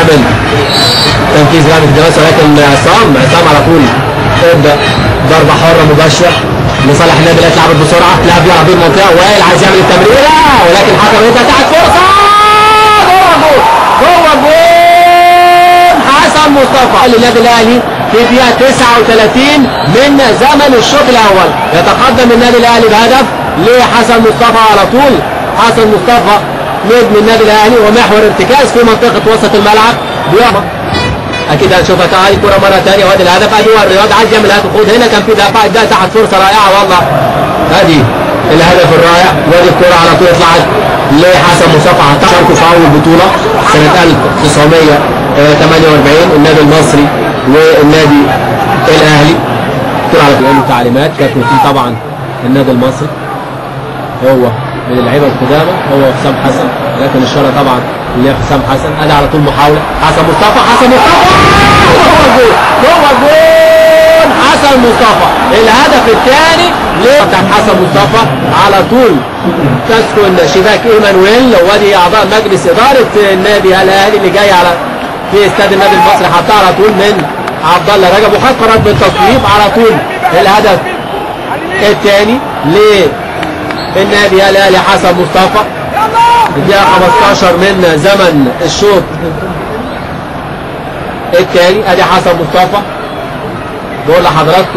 قبل تنفيذ لعبه الدراسه، ولكن عصام على طول ابدا ضربه حره مباشره لصالح النادي الاهلي. اتلعبت بسرعه، لاعب يلعب في المنطقه، وائل عايز يعمل التمريره، ولكن الحكم انت تحت فرصه جوه الجول. حسن مصطفى للنادي الاهلي في دقيقه 39 من زمن الشوط الاول. يتقدم النادي الاهلي بهدف لحسن مصطفى على طول. حسن مصطفى نجم النادي الاهلي ومحور ارتكاز في منطقه وسط الملعب. اكيد هنشوفها تعالي كرة مرة ثانية، وادي الهدف. ادي هو الرياض عايز يعمل هدف، خد هنا كان في دفاع، ده تحت فرصة رائعة والله. ادي الهدف الرائع، وادي الكرة على طول اتلعبت لحسن مصطفى. شاركوا في اول بطولة سنة 1948 النادي المصري والنادي الاهلي. كرة على طول تعليمات كابتن فيه طبعا النادي المصري، هو من اللعيبه القدامى هو حسام حسن، لكن الشارة طبعا لحسام حسن. ادي على طول محاوله حسن مصطفى جوه الجول حسن مصطفى. الهدف الثاني بتاع حسن مصطفى على طول تسكن شباك ايمانويل، وادي اعضاء مجلس اداره النادي الاهلي اللي جاي على في استاد النادي المصري، حطها على طول من عبد الله رجب، وخد قرار بالتصويب على طول. الهدف الثاني للنادي الاهلي حسن مصطفى الدقيقة 15 من زمن الشوط الثاني. ادي حسن مصطفى بقول لحضراتكم